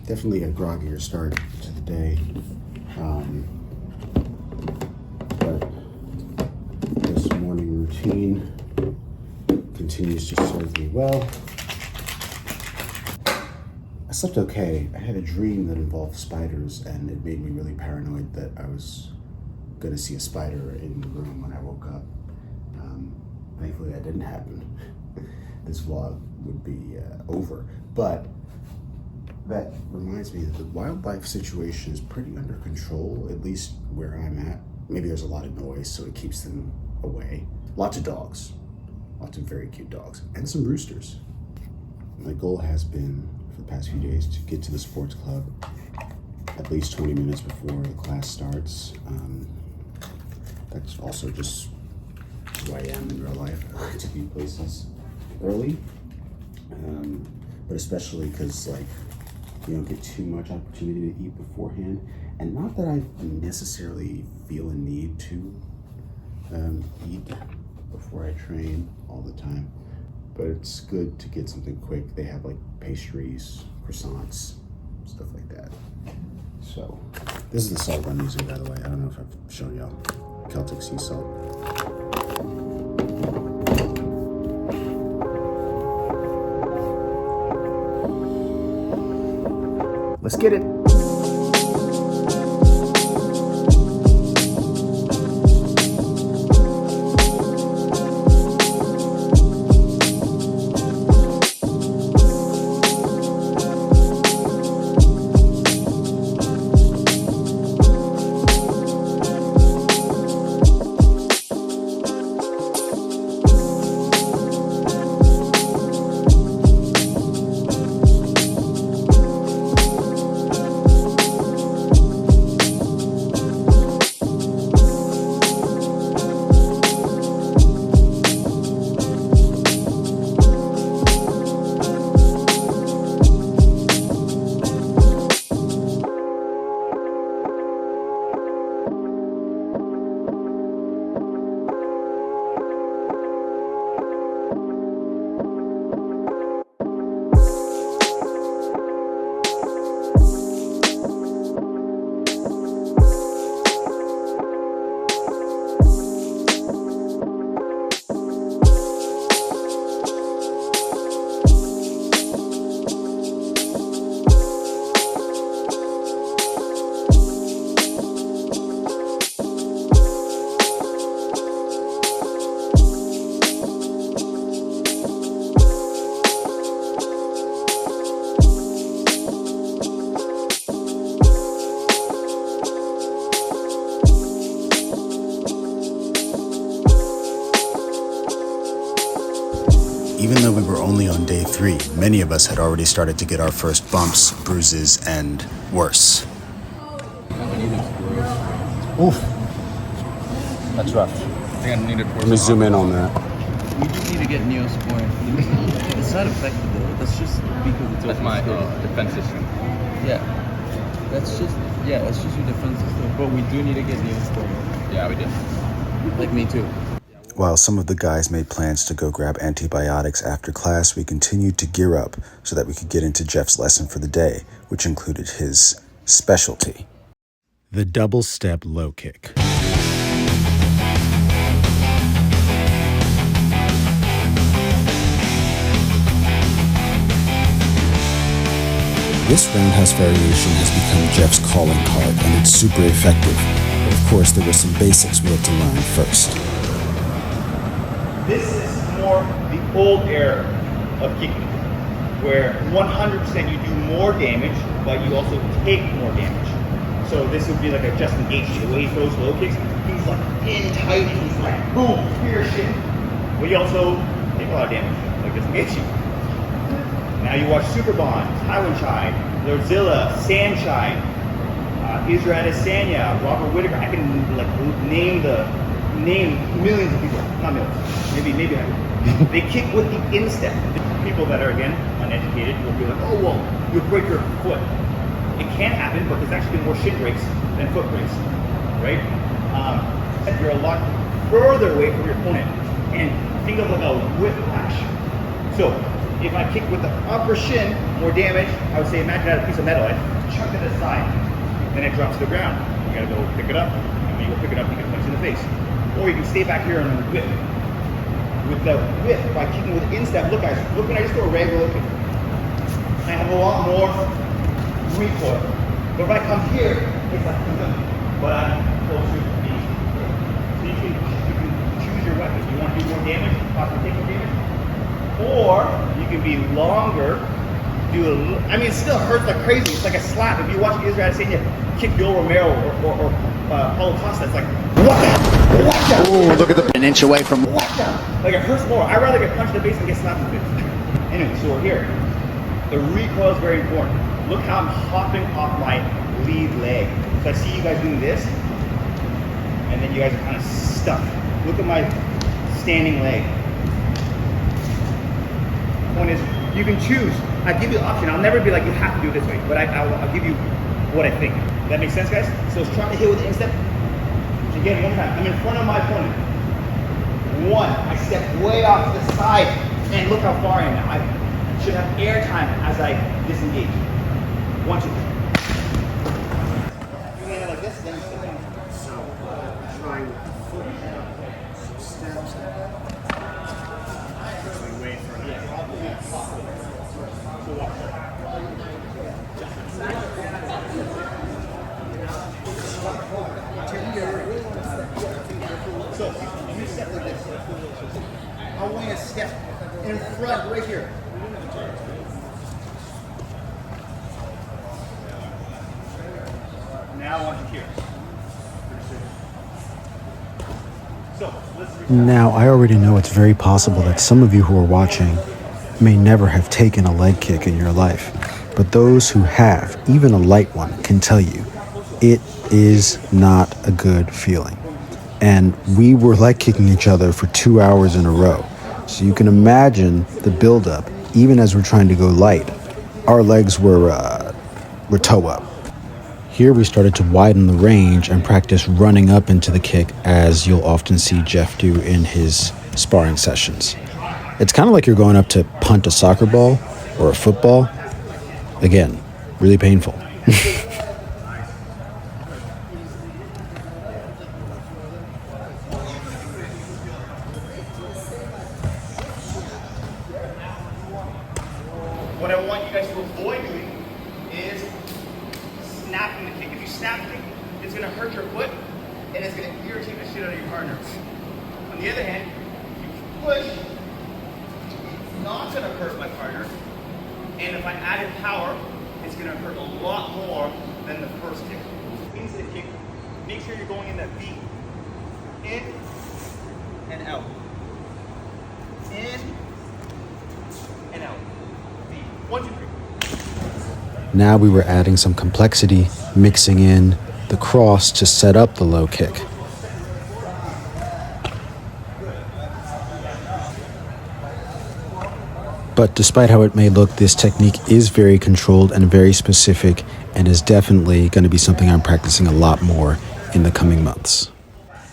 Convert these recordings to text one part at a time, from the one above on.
Definitely a groggier start to the day. But this morning routine continues to serve me well. I slept okay. I had a dream that involved spiders, and it made me really paranoid that I was gonna see a spider in the room when I woke up. Thankfully that didn't happen. This vlog would be over. But that reminds me that the wildlife situation is pretty under control, at least where I'm at. Maybe there's a lot of noise, so it keeps them away. Lots of dogs, lots of very cute dogs, and some roosters. My goal has been, for the past few days, to get to the sports club at least 20 minutes before the class starts. That's also just who I am in real life. I like to be places early, but especially because you don't get too much opportunity to eat beforehand. And not that I necessarily feel a need to eat before I train all the time, but it's good to get something quick. They have like pastries, croissants, stuff like that. So this is the salt I'm using, by the way. I don't know if I've shown y'all. Celtic sea salt. Let's get it. Even though we were only on day 3, many of us had already started to get our first bumps, bruises, and worse. Oof. That's rough. I think I need to Let me zoom in on that. We just need to get Neosporin. It's not effective though. That's just because it's That's my defense system. Yeah. That's just your defense system. But we do need to get Neosporin. Yeah, we did. Like me too. While some of the guys made plans to go grab antibiotics after class, we continued to gear up so that we could get into Jeff's lesson for the day, which included his specialty: the double step low kick. This roundhouse variation has become Jeff's calling card, and it's super effective. But of course, there were some basics we had to learn first. This is more the old era of kicking, where 100% you do more damage, but you also take more damage. So this would be like a Justin Gaethje. The way he throws low kicks, he's like in tight, he's like boom, spear shit. But you also take a lot of damage, like Justin Gaethje. Now you watch Superbond, Taiwan Chai, Lordzilla, Sanchai, Israel Adesanya, Robert Whittaker. I can like name millions of people, not millions, maybe 100. They kick with the instep. People that are, again, uneducated will be like, oh, well, you'll break your foot. It can happen, but there's actually more shin breaks than foot breaks, right? You're a lot further away from your opponent. And think of like a whiplash. So If I kick with the upper shin, more damage. I would say imagine I had a piece of metal, I chuck it aside, then it drops to the ground. You gotta go pick it up, and when you go pick it up, you get punched in the face. Or you can stay back here and whip. With the whip, by kicking with instep, look guys, look when I just go a regular kick. I have a lot more recoil. But if I come here, it's like, but I'm closer to me. So you can choose your weapon. You want to do more damage, possibly take more damage, or you can be longer. I mean, it still hurts like crazy. It's like a slap. If you watch Israel Adesanya kick Bill Romero or Paulo Costa, it's like, watch out! Oh, look at the an inch away from. Watch out! Like it hurts more. I'd rather get punched in the face than get slapped in the face. Anyway, so we're here. The recoil is very important. Look how I'm hopping off my lead leg. So I see you guys doing this, and then you guys are kind of stuck. Look at my standing leg. Point is, you can choose. I give you the option. I'll never be like, you have to do it this way, but I'll give you what I think. That makes sense, guys? So it's trying to hit with the instep. Again, one time. I'm in front of my opponent. One, I step way off to the side, and look how far I am now. I should have air time as I disengage. 1, 2, 3. You're gonna like this, then you step down. So, trying foot some steps. Wait for it. So, you step like this. I want you to step in front, right here. Now I want you here. So, let's Now, I already know it's very possible that some of you who are watching may never have taken a leg kick in your life, but those who have, even a light one, can tell you it is not a good feeling. And we were leg kicking each other for 2 hours in a row. So you can imagine the buildup, even as we're trying to go light. Our legs were toe up. Here we started to widen the range and practice running up into the kick, as you'll often see Jeff do in his sparring sessions. It's kind of like you're going up to punt a soccer ball or a football. Again, really painful. What I want you guys to avoid doing is snapping the kick. If you snap the kick, it's going to hurt your foot and it's going to irritate the shit out of your partner. On the other hand, if you push, it's not going to hurt my partner. And if I added power, it's going to hurt a lot more than the first kick. Into the kick, make sure you're going in that V. In and out. In and out. V. 1, 2, 3. Now we were adding some complexity, mixing in the cross to set up the low kick. But despite how it may look, this technique is very controlled and very specific, and is definitely going to be something I'm practicing a lot more in the coming months.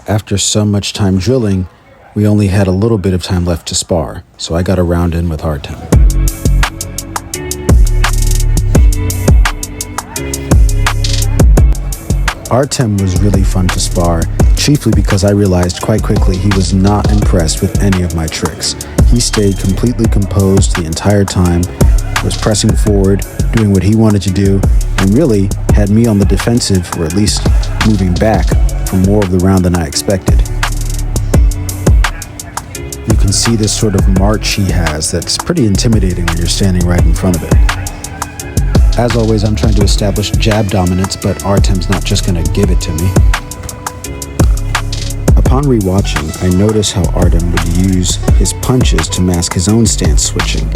After so much time drilling, we only had a little bit of time left to spar, so I got a round in with Artem. Artem was really fun to spar, chiefly because I realized quite quickly he was not impressed with any of my tricks. He stayed completely composed the entire time, was pressing forward, doing what he wanted to do, and really had me on the defensive, or at least moving back for more of the round than I expected. You can see this sort of march he has that's pretty intimidating when you're standing right in front of it. As always, I'm trying to establish jab dominance, but Artem's not just going to give it to me. Upon rewatching, I noticed how Artem would use his punches to mask his own stance switching.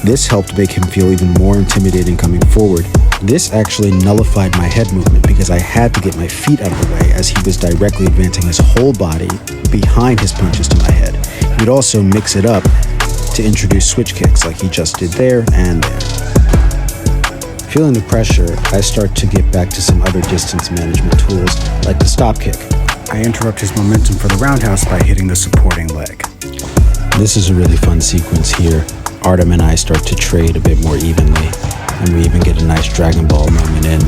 This helped make him feel even more intimidating coming forward. This actually nullified my head movement because I had to get my feet out of the way as he was directly advancing his whole body behind his punches to my head. He would also mix it up to introduce switch kicks like he just did there and there. Feeling the pressure, I start to get back to some other distance management tools like the stop kick. I interrupt his momentum for the roundhouse by hitting the supporting leg. This is a really fun sequence here. Artem and I start to trade a bit more evenly, and we even get a nice Dragon Ball moment in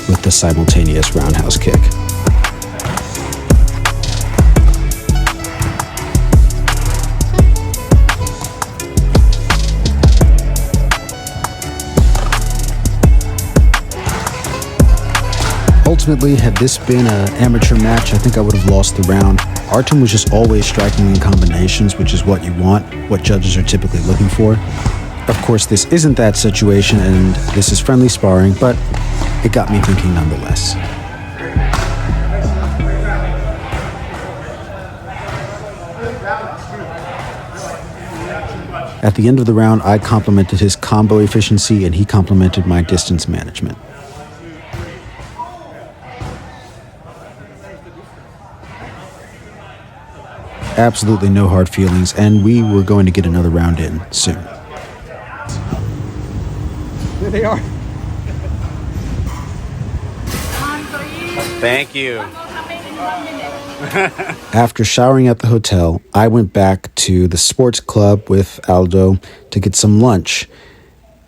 with the simultaneous roundhouse kick. Ultimately, had this been an amateur match, I think I would have lost the round. Artem was just always striking in combinations, which is what you want, what judges are typically looking for. Of course, this isn't that situation, and this is friendly sparring, but it got me thinking nonetheless. At the end of the round, I complimented his combo efficiency, and he complimented my distance management. Absolutely no hard feelings, and we were going to get another round in soon. There they are. Thank you. After showering at the hotel, I went back to the sports club with Aldo to get some lunch.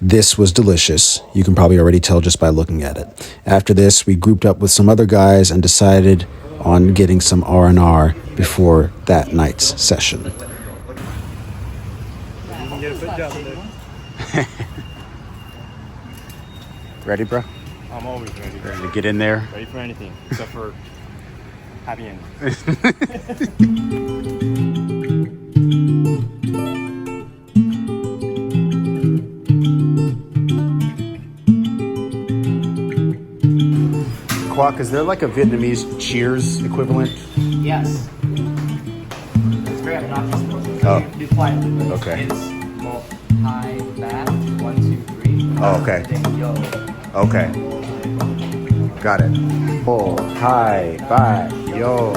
This was delicious. You can probably already tell just by looking at it. After this, we grouped up with some other guys and decided on getting some R&R before that night's session. Ready, bro? I'm always ready. Ready to get in there? Ready for anything, except for happy ending. Kwok, is there like a Vietnamese cheers equivalent? Yes. It's very obnoxious. So Oh. you do quietly. Okay. It's well, hi, back, 1, 2, 3. Oh, okay. Then yo. Okay. Got it. Oh, hi, bye, yo.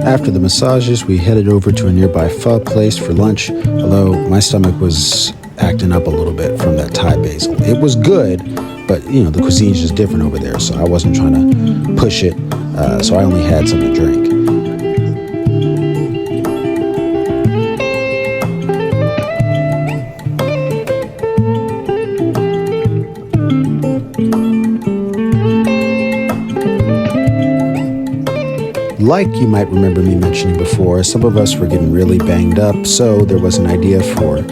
After the massages, we headed over to a nearby pho place for lunch, although my stomach was acting up a little bit from that Thai basil. It was good, but the cuisine's just different over there, so I wasn't trying to push it, so I only had some to drink. Like you might remember me mentioning before, some of us were getting really banged up, so there was an idea for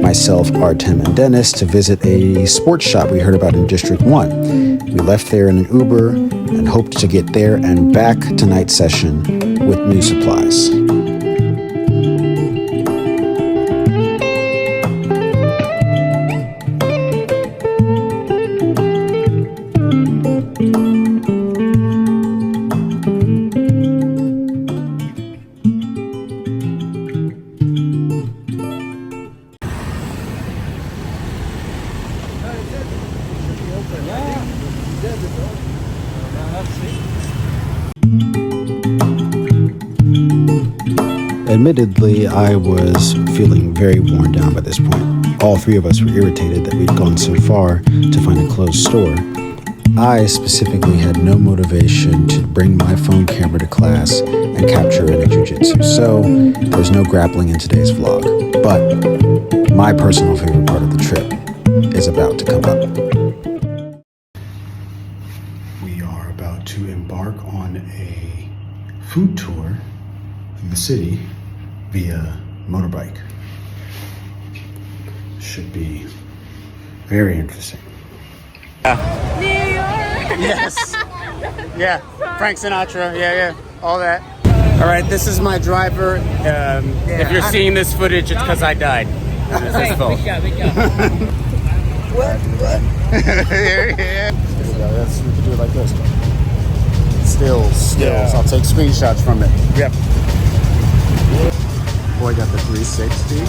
myself, Artem, and Dennis to visit a sports shop we heard about in District 1. We left there in an Uber and hoped to get there and back to night session with new supplies. Admittedly, I was feeling very worn down by this point. All three of us were irritated that we'd gone so far to find a closed store. I specifically had no motivation to bring my phone camera to class and capture it in jiu-jitsu, so there's no grappling in today's vlog. But my personal favorite part of the trip is about to come up. We are about to embark on a food tour through the city via motorbike. Should be very interesting. New York. Yes. Yeah. Frank Sinatra. Yeah. All that. All right. This is my driver. If you're seeing this footage, it's because I died. It's his fault. Big job. Yeah. We can do it like this. Stills. Yeah. I'll take screenshots from it. Yep. Boy, got the 360.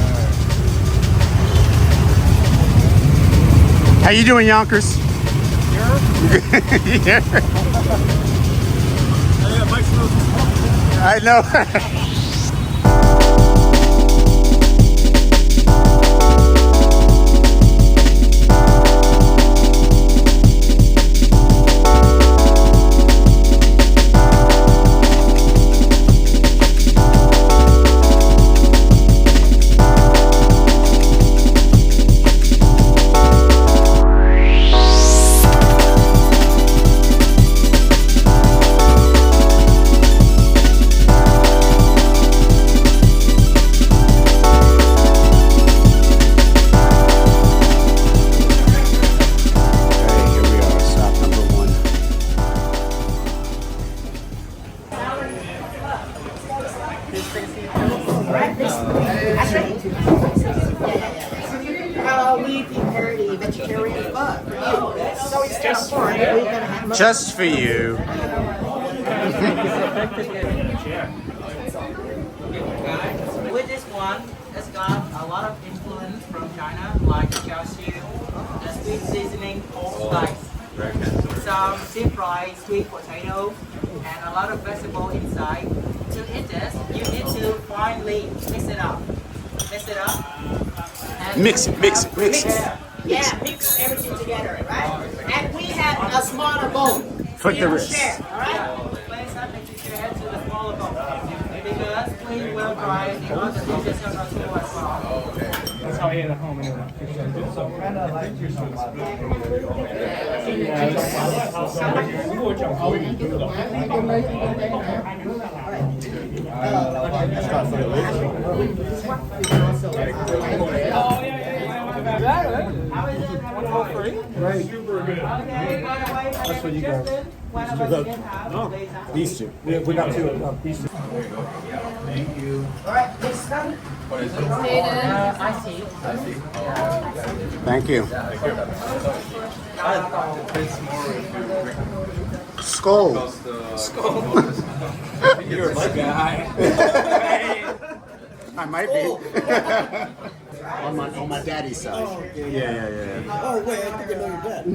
How you doing, Yonkers? Yeah. I know. Just for you. With this one, it's got a lot of influence from China, like char siu, the sweet seasoning, like some deep-fried sweet potato, and a lot of vegetable inside. To eat this, you need to finely mix it up. Mix it up. And Mix it. Yeah, mix everything together, right? And we have a smaller bowl. Flick the We will wrist. share, all right? place something to share to the smaller bowl. Because we will try the other dishes on the table as well. That's how I ate at home anyway. How is it? Right. Super good. Okay, by the way, That's what you got. one of us can have please. These two. We got two of these two. All right, this done. I see. Thank you. Skull. You're my guy. I might be. on my daddy's side. Yeah. Oh, wait, I think I know your dad.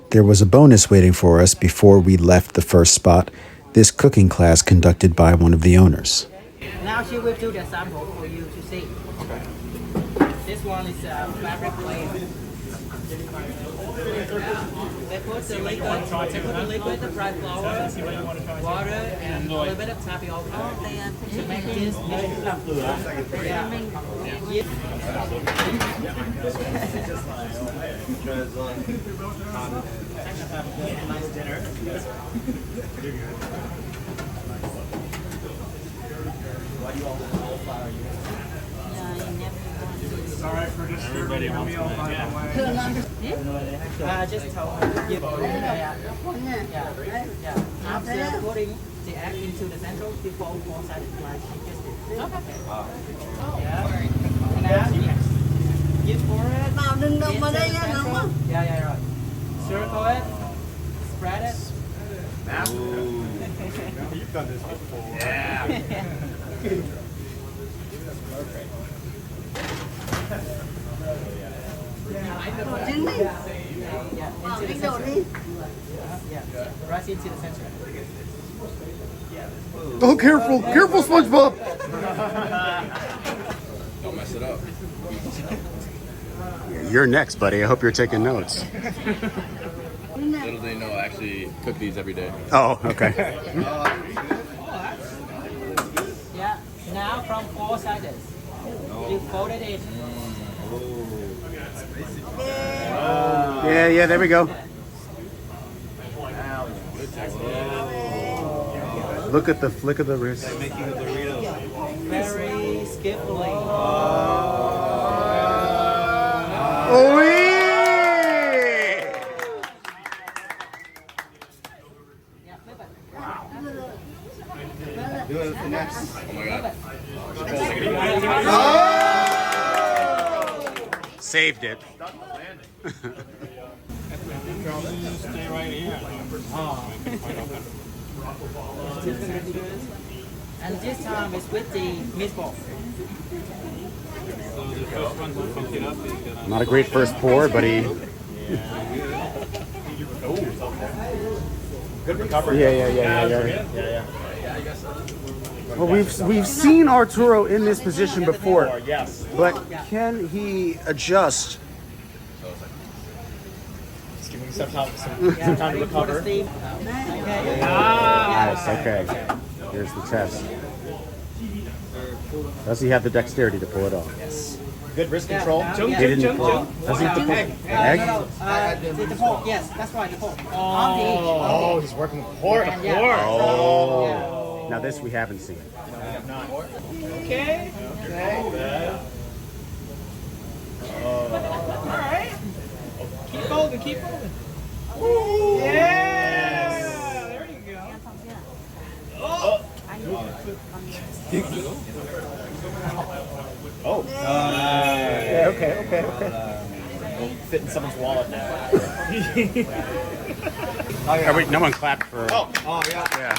There was a bonus waiting for us before we left the first spot, this cooking class conducted by one of the owners. Now she will do the sample for you to see. Okay. This one is fabric flame. They put the liquid, the fried flour, water, and a little bit of tapioca to make this nice dinner. Sorry for disturbing your meal, by the way. Just tell her. After putting the egg into the central, before four-sided like she just did. Okay. Yeah. And now, yes. Give for it. Yeah, right. Circle it. Spread it. You've done this before. Right into the center. Oh, careful, SpongeBob. Don't mess it up. You're next, buddy. I hope you're taking notes. Little do you know, I actually cook these every day. Oh, okay. Yeah. Now from four sides, you fold it in. Yeah, there we go. Look at the flick of the wrist. Very skillfully. Oh, Oh my god. Saved it. Stay right here. And this time it's with the meatball. So the first one to fuck it up is gonna... Not a great first pour, but he. Good recovery. Yeah. Well, we've seen Arturo in this position before, Yes. but can he adjust? Just giving some time to recover. Okay. Nice. Okay. Here's the test. Does he have the dexterity to pull it off? Good wrist control. He didn't. Does he have to pull egg? The pork, yes, that's right, the pork. Oh, he's working with pork. Oh. Now this we haven't seen. Okay. Alright. Keep holding, keep holding. Yeah! There you go. Oh! Oh. Yeah, okay. Will fit in someone's wallet now. Oh, wait, no one clapped for. Oh, yeah.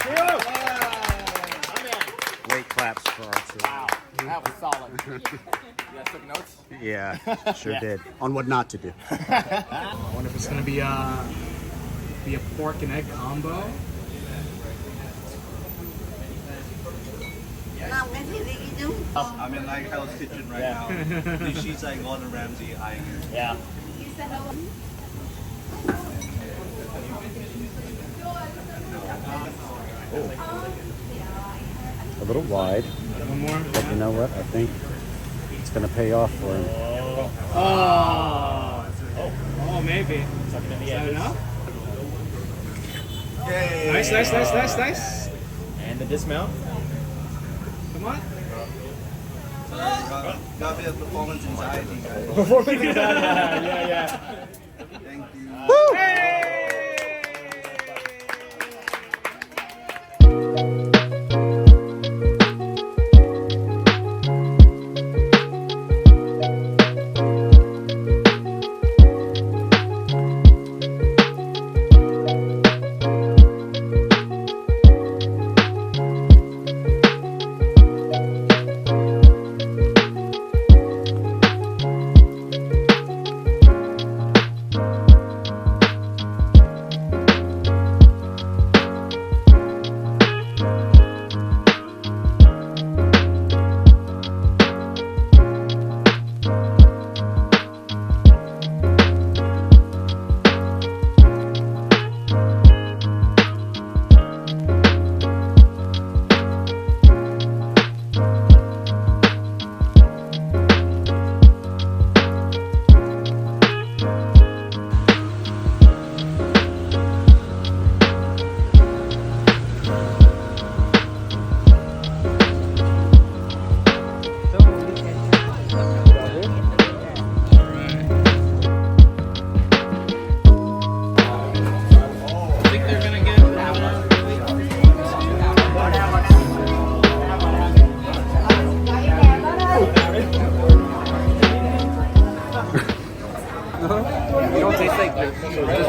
Late claps for our two. Wow, that was solid. You guys took notes? Yeah, sure did. On what not to do. I wonder if it's gonna be a pork and egg combo. I'm in like Hell's Kitchen right now. She's like Gordon Ramsay eyeing it. Yeah. A little wide, One more. but you know what? I think it's gonna pay off for him. Oh, maybe. Sucking in the Is that edges. enough? Yay! Nice. And the dismount. Come on. Got a bit of performance anxiety, guys. Yeah. Thank you.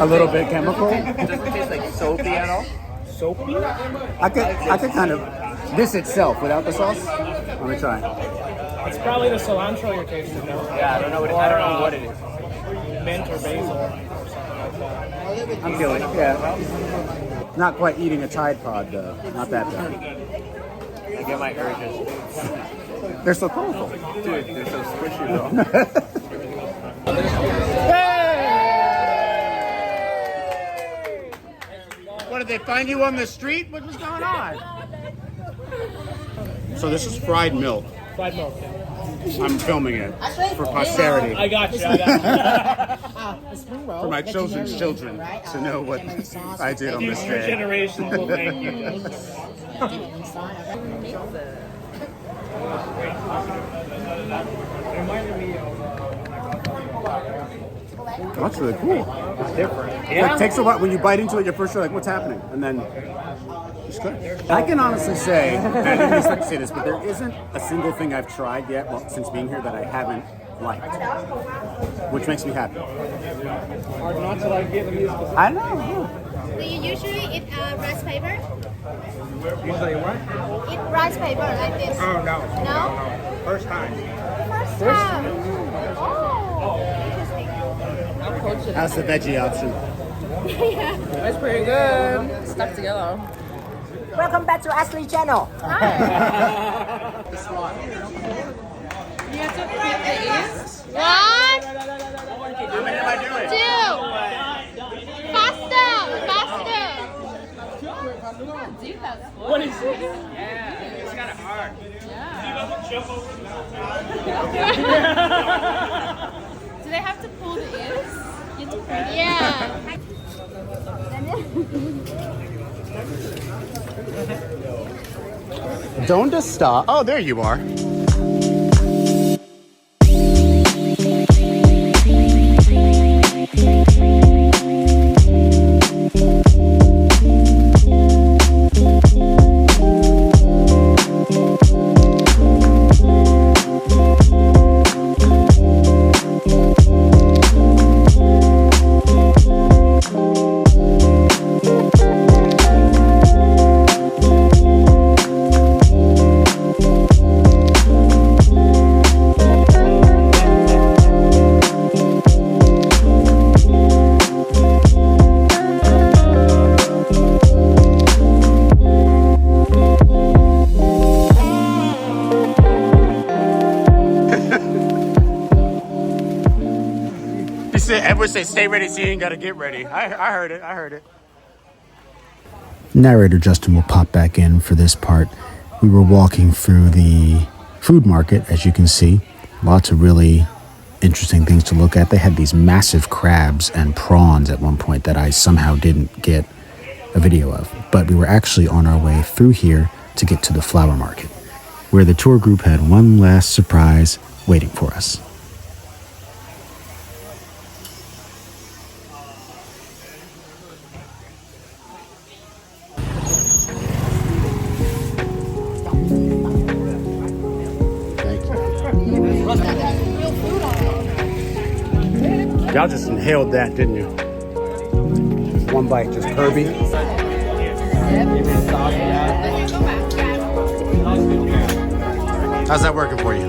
A little bit chemical. Doesn't taste like soapy at all. Soapy? I could kind of. This itself, without the sauce. Let me try. It's probably the cilantro you're tasting, though. Yeah, I don't know what it is. Mint or basil. I'm feeling it. Yeah. Not quite eating a Tide Pod though. Not that bad. I get my urges. They're so colorful. Dude, they're so squishy though. What, did they find you on the street? What was going on? So this is fried milk. Fried milk. I'm filming it for posterity. I got you. For my children's children to know what I did on this Future day. generations will thank you. That's really cool. It's different. It takes a while. When you bite into it, you're first you're like, what's happening? And then it's good. I can honestly say, and I didn't expect to say this, but there isn't a single thing I've tried yet, well, since being here, that I haven't liked, which makes me happy. Hard not to like Vietnamese. I know. Do you usually eat rice paper? Usually what? Eat rice paper like this? Oh, no. No? First time. First time. Oh, interesting. How's the veggie option? Yeah. That's pretty good. Stuck together. Welcome back to Ashley channel. You have to put the ears. 1, How many am I doing? 2. Faster. What is it? Yeah, it's kind of hard. Do they have to pull the ears? Yeah. Don't stop. Oh, there you are. Edward say, stay ready so you ain't got to get ready. I heard it. I heard it. Narrator Justin will pop back in for this part. We were walking through the food market, as you can see. Lots of really interesting things to look at. They had these massive crabs and prawns at one point that I somehow didn't get a video of. But we were actually on our way through here to get to the flower market, where the tour group had one last surprise waiting for us. Y'all just inhaled that, didn't you? One bite, just Kirby. How's that working for you?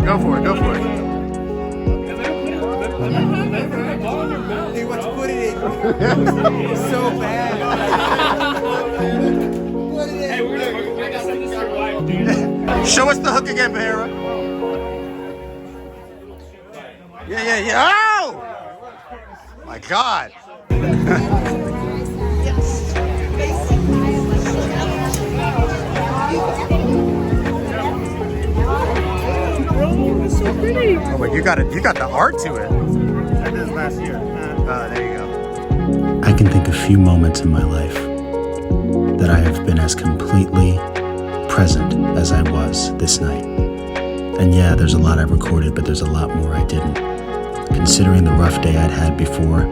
Go for it, go for it. He wants to put it in. So bad. Put it in. Hey, we're gonna send this to your wife, dude. Show us the hook again, Bahara. Yeah. Oh! My God. It's so pretty. Oh, but you got the art to it. I did this last year. There you go. I can think of few moments in my life that I have been as completely present as I was this night. And yeah, there's a lot I've recorded, but there's a lot more I didn't. Considering the rough day I'd had before,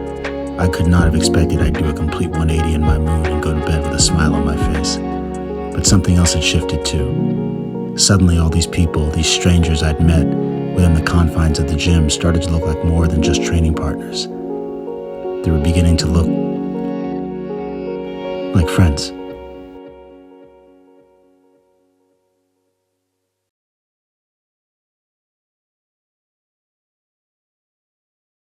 I could not have expected I'd do a complete 180 in my mood and go to bed with a smile on my face. But something else had shifted too. Suddenly all these people, these strangers I'd met within the confines of the gym, started to look like more than just training partners. They were beginning to look like friends.